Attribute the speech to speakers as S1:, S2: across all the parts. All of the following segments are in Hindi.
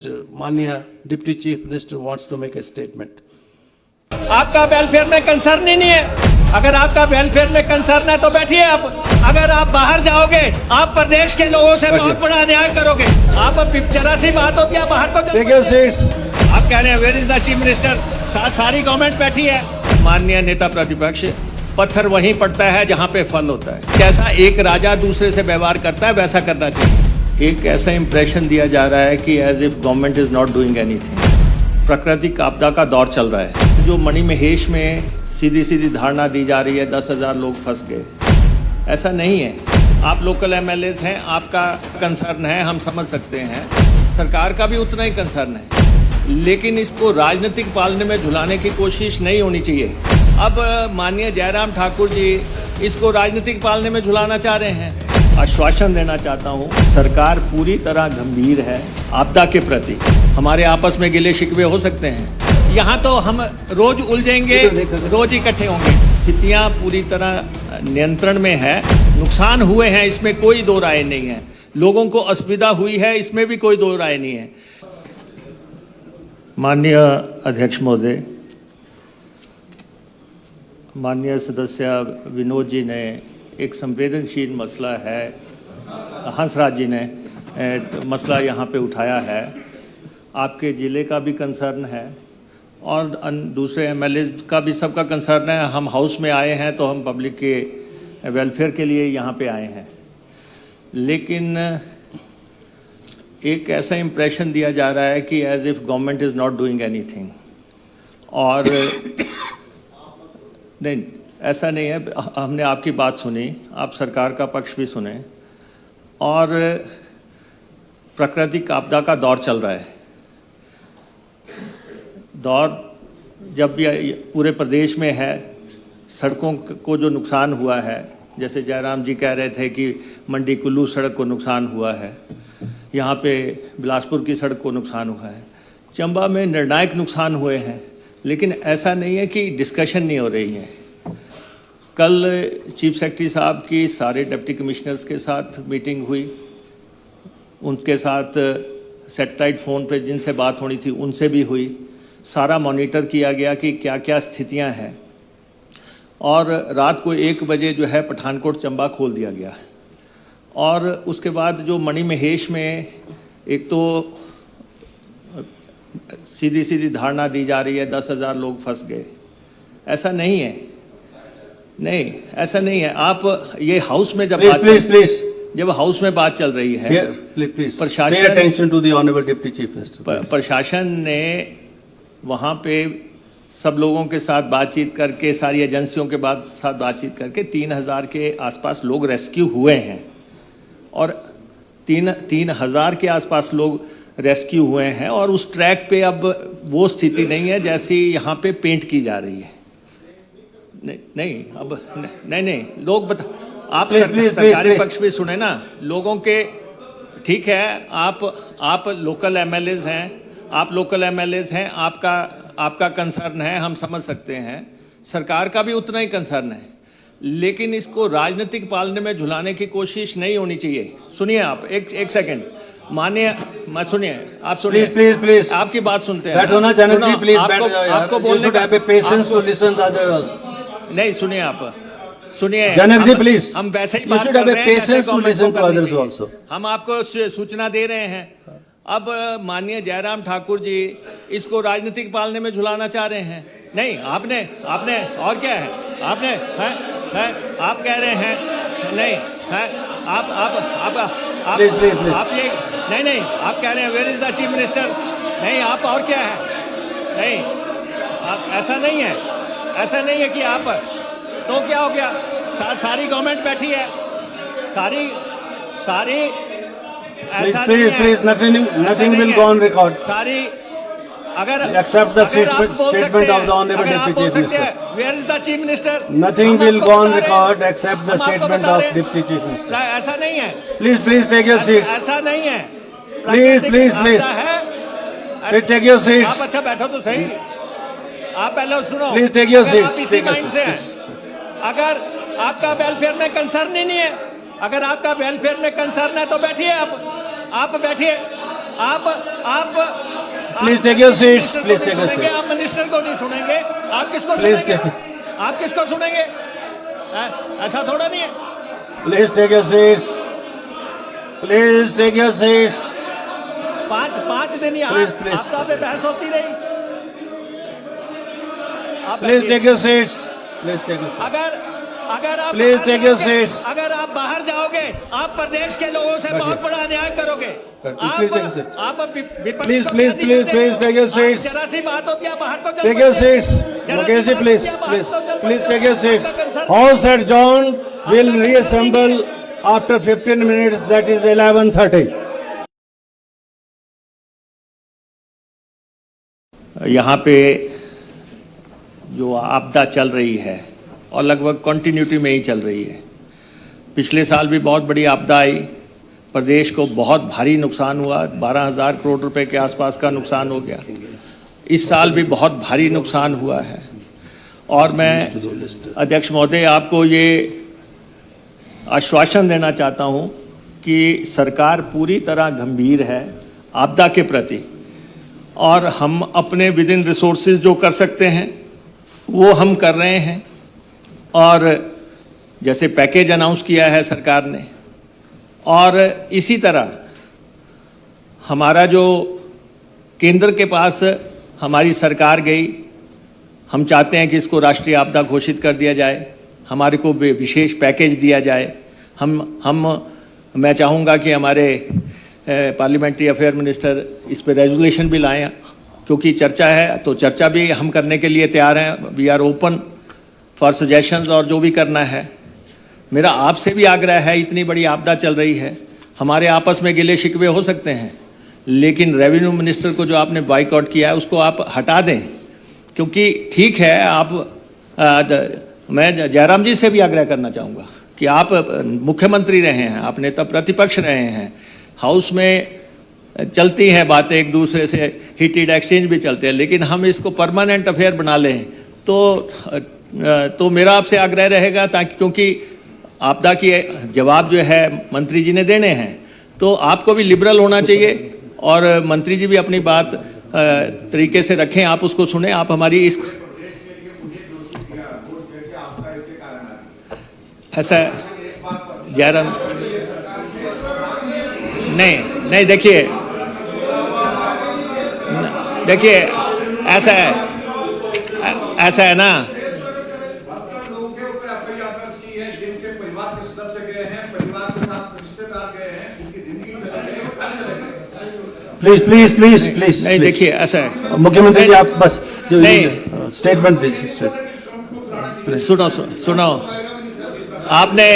S1: माननीय deputy chief minister wants to make a statement.
S2: आपका वेलफेयर में कंसर्न ही नहीं है। अगर आपका वेलफेयर में कंसर्न है तो बैठिए आप। अगर आप बाहर जाओगे आप प्रदेश के लोगों से बहुत बड़ा अन्याय करोगे। आप जरा सी बात होती है बाहर तो आप कह रहे हैं where is the chief minister, सारी गवर्नमेंट बैठी है। माननीय नेता प्रतिपक्ष, पत्थर वहीं पड़ता है जहां पे फल होता है। कैसा एक राजा दूसरे से व्यवहार करता है वैसा करना चाहिए। एक ऐसा इंप्रेशन दिया जा रहा है कि as if government is not doing anything. प्राकृतिक आपदा का दौर चल रहा है। जो मणिमहेश में सीधी सीधी धारणा दी जा रही है 10,000 लोग फंस गए, ऐसा नहीं है। आप लोकल एमएलएज हैं, आपका कंसर्न है, हम समझ सकते हैं। सरकार का भी उतना ही कंसर्न है, लेकिन इसको राजनीतिक पालने में झुलाने की कोशिश नहीं होनी चाहिए। अब माननीय जयराम ठाकुर जी इसको राजनीतिक पालने में झुलाना चाह रहे हैं। आश्वासन देना चाहता हूं, सरकार पूरी तरह गंभीर है आपदा के प्रति। हमारे आपस में गिले शिकवे हो सकते हैं, यहाँ तो हम रोज उलझेंगे, रोज इकट्ठे होंगे। स्थितियां पूरी तरह नियंत्रण में है। नुकसान हुए हैं, इसमें कोई दो राय नहीं है। लोगों को असुविधा हुई है, इसमें भी कोई दो राय नहीं है। माननीय अध्यक्ष महोदय, माननीय सदस्य विनोद जी ने एक संवेदनशील मसला है, हंसराज जी ने मसला यहाँ पे उठाया है। आपके ज़िले का भी कंसर्न है और दूसरे एमएलए का भी सबका कंसर्न है। हम हाउस में आए हैं तो हम पब्लिक के वेलफेयर के लिए यहाँ पे आए हैं, लेकिन एक ऐसा इंप्रेशन दिया जा रहा है कि as if government is not doing anything. और नहीं, ऐसा नहीं है। हमने आपकी बात सुनी, आप सरकार का पक्ष भी सुने, और प्राकृतिक आपदा का दौर चल रहा है। दौर जब भी पूरे प्रदेश में है, सड़कों को जो नुकसान हुआ है, जैसे जयराम जी कह रहे थे कि मंडी कुल्लू सड़क को नुकसान हुआ है, यहाँ पे बिलासपुर की सड़क को नुकसान हुआ है, चंबा में निर्णायक नुकसान हुए हैं, लेकिन ऐसा नहीं है कि डिस्कशन नहीं हो रही है। कल चीफ सेक्रेटरी साहब की सारे डिप्टी कमिश्नर्स के साथ मीटिंग हुई, उनके साथ सैटेलाइट फ़ोन पे जिनसे बात होनी थी उनसे भी हुई। सारा मॉनिटर किया गया कि क्या क्या स्थितियां हैं, और रात को 1 बजे जो है पठानकोट चंबा खोल दिया गया। और उसके बाद जो मणिमहेश में एक तो सीधी सीधी धारणा दी जा रही है 10,000 लोग फंस गए, ऐसा नहीं है। नहीं, ऐसा नहीं है। आप ये हाउस में जब जब हाउस में बात चल रही है, प्रशासन ने वहाँ पे सब लोगों के साथ बातचीत करके, सारी एजेंसियों के साथ बातचीत करके 3,000 के आसपास लोग रेस्क्यू हुए हैं, और 3,000 के आसपास लोग रेस्क्यू हुए हैं। और उस ट्रैक पे अब वो स्थिति नहीं है जैसी यहाँ पे पेंट की जा रही है। नहीं, अब नहीं, लोग आप सरकारी पक्ष भी सुने ना लोगों के। ठीक है, आप लोकल एमएलएज हैं, आपका कंसर्न है, हम समझ सकते हैं। सरकार का भी उतना ही कंसर्न है, लेकिन इसको राजनीतिक पालने में झुलाने की कोशिश नहीं होनी चाहिए। सुनिए आप एक सेकंड, माननीय, मैं सुनिए, आप सुनिए, प्लीज आपकी बात सुनते हैं।
S1: बैठो ना जनक जी, प्लीज बैठ जाओ यार।
S2: आपको बोलने का
S1: patience to listen to others.
S2: नहीं, सुनिए, आप सुनिए
S1: जनक जी, प्लीज।
S2: हम वैसे ही बात कर रहे हैं, हम आपको सूचना दे रहे हैं। अब माननीय जयराम ठाकुर जी इसको राजनीतिक पालने में झुलाना चाह रहे हैं। नहीं, आपने और क्या है, आपने है आप कह रहे हैं, नहीं है आप ये नहीं, आप कह रहे हैं where is the chief minister. नहीं, आप और क्या है, नहीं, आप ऐसा नहीं है कि आप, तो क्या हो गया, सारी गवर्नमेंट बैठी है, सारी ऐसा
S1: please nothing will go on record.
S2: सारी अगर
S1: except the statement of the honourable deputy chief minister.
S2: Where is the chief minister?
S1: Nothing will go on record except the statement of deputy chief minister.
S2: ऐसा नहीं है।
S1: Please take your seat.
S2: ऐसा नहीं है।
S1: Please take your seat.
S2: आप अच्छा बैठो तो सही, आप पहले सुनो।
S1: Please take your seat.
S2: इसी माइंड से है। अगर आपका वेलफेयर में कंसर्न ही नहीं है, अगर आपका वेलफेयर में कंसर्न है तो बैठिए आप बैठिए।
S1: Please take your seats. Please take your seats.
S2: आप मिनिस्टर को नहीं सुनेंगे, आप किसको
S1: Please
S2: सुनेंगे? आप किसको सुनेंगे? ऐसा थोड़ा नहीं है।
S1: Please take your seats. Please take your seats.
S2: पाँच दिन यहाँ
S1: Please.
S2: आपदा पे बहस होती रही।
S1: Please take your seats. Please take your seats.
S2: अगर आप
S1: Please
S2: बाहर
S1: take your
S2: जाओगे-
S1: seats.
S2: अगर आप बाहर जाओगे, आप प्रदेश के लोगों से बहुत बड़ा अन्याय करोगे।
S1: Please take your seats.
S2: आप विपक्ष
S1: Please,
S2: को
S1: please,
S2: क्या दिशा देते
S1: please
S2: हो?
S1: take your
S2: आप
S1: seats.
S2: जरा सी बात होती है बाहर को चल
S1: Take your
S2: पड़ते हैं।
S1: seats.
S2: जरा सी
S1: Mukesh ji,
S2: बात
S1: please.
S2: होती है, बाहर
S1: Please.
S2: को चल
S1: Please
S2: पड़ते
S1: take your
S2: हैं।
S1: seats.
S2: आपका concern-
S1: House adjourned will reassemble after 15 minutes. That is 11:30.
S2: यहाँ पे जो आपदा चल रही है और लगभग कंटिन्यूटी में ही चल रही है। पिछले साल भी बहुत बड़ी आपदा आई, प्रदेश को बहुत भारी नुकसान हुआ, 12,000 करोड़ रुपए के आसपास का नुकसान हो गया। इस साल भी बहुत भारी नुकसान हुआ है और मैं अध्यक्ष महोदय आपको ये आश्वासन देना चाहता हूँ कि सरकार पूरी तरह गंभीर है आपदा के प्रति और हम अपने विद इन रिसोर्सेज जो कर सकते हैं वो हम कर रहे हैं। और जैसे पैकेज अनाउंस किया है सरकार ने, और इसी तरह हमारा जो केंद्र के पास हमारी सरकार गई, हम चाहते हैं कि इसको राष्ट्रीय आपदा घोषित कर दिया जाए, हमारे को विशेष पैकेज दिया जाए। मैं चाहूँगा कि हमारे पार्लियामेंट्री अफेयर मिनिस्टर इस पे रेजोल्यूशन भी लाएं, क्योंकि चर्चा है तो चर्चा भी हम करने के लिए तैयार हैं। We are open for suggestions और जो भी करना है। मेरा आपसे भी आग्रह है, इतनी बड़ी आपदा चल रही है, हमारे आपस में गिले शिकवे हो सकते हैं, लेकिन रेवेन्यू मिनिस्टर को जो आपने बाइकआउट किया है उसको आप हटा दें, क्योंकि ठीक है मैं जयराम जी से भी आग्रह करना चाहूँगा कि आप मुख्यमंत्री रहे हैं, आप नेता प्रतिपक्ष रहे हैं, हाउस में चलती हैं बातें एक दूसरे से, हीटेड एक्सचेंज भी चलते हैं, लेकिन हम इसको परमानेंट अफेयर बना लें तो मेरा आपसे आग्रह रहेगा, ताकि क्योंकि आपदा की जवाब जो है मंत्री जी ने देने हैं, तो आपको भी लिबरल होना चाहिए और मंत्री जी भी अपनी बात तरीके से रखें, आप उसको सुने। आप हमारी इस ऐसा जयराम नहीं देखिए ऐसा है ना,
S1: प्लीज
S2: नहीं देखिए ऐसा है
S1: मुख्यमंत्री जी, आप बस
S2: नहीं।
S1: स्टेटमेंट दीजिए।
S2: सुनो आपने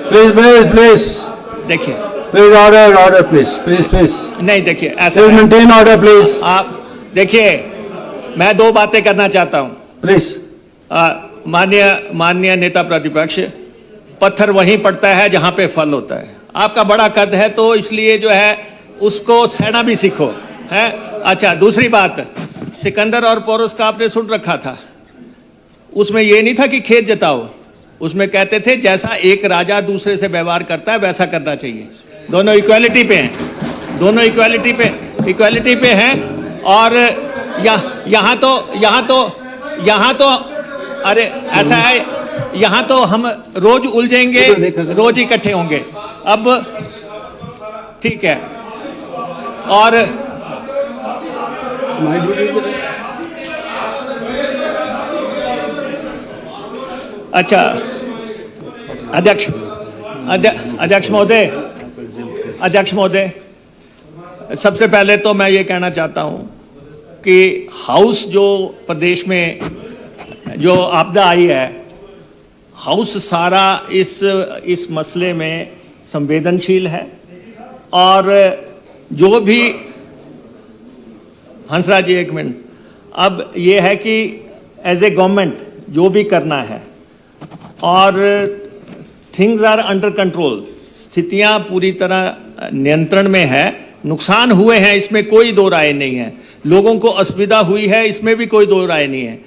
S1: प्लीज
S2: देखिए
S1: प्लीज ऑर्डर प्लीज
S2: नहीं देखिए ऐसा
S1: प्लीज
S2: है।
S1: Maintain order please.
S2: आप देखिए मैं दो बातें करना चाहता हूं।
S1: प्लीज
S2: माननीय नेता प्रतिपक्ष, पत्थर वहीं पड़ता है जहां पे फल होता है। आपका बड़ा कद है तो इसलिए जो है उसको सहना भी सीखो है। अच्छा, दूसरी बात, सिकंदर और पोरस का आपने सुन रखा था, उसमें ये नहीं था कि खेत जताओ, उसमें कहते थे जैसा एक राजा दूसरे से व्यवहार करता है वैसा करना चाहिए। दोनों इक्वालिटी पे हैं, दोनों इक्वालिटी पे हैं। और यहाँ तो अरे ऐसा है, यहाँ तो हम रोज उलझेंगे, रोज इकट्ठे होंगे। अब ठीक है, और अच्छा अध्यक्ष महोदय, सबसे पहले तो मैं ये कहना चाहता हूं कि हाउस जो प्रदेश में जो आपदा आई है, हाउस सारा इस मसले में संवेदनशील है। और जो भी हंसराज जी एक मिनट, अब ये है कि एज ए गवर्नमेंट जो भी करना है, और थिंग्स आर अंडर कंट्रोल, स्थितियां पूरी तरह नियंत्रण में है। नुकसान हुए हैं इसमें कोई दो राय नहीं है, लोगों को असुविधा हुई है इसमें भी कोई दो राय नहीं है,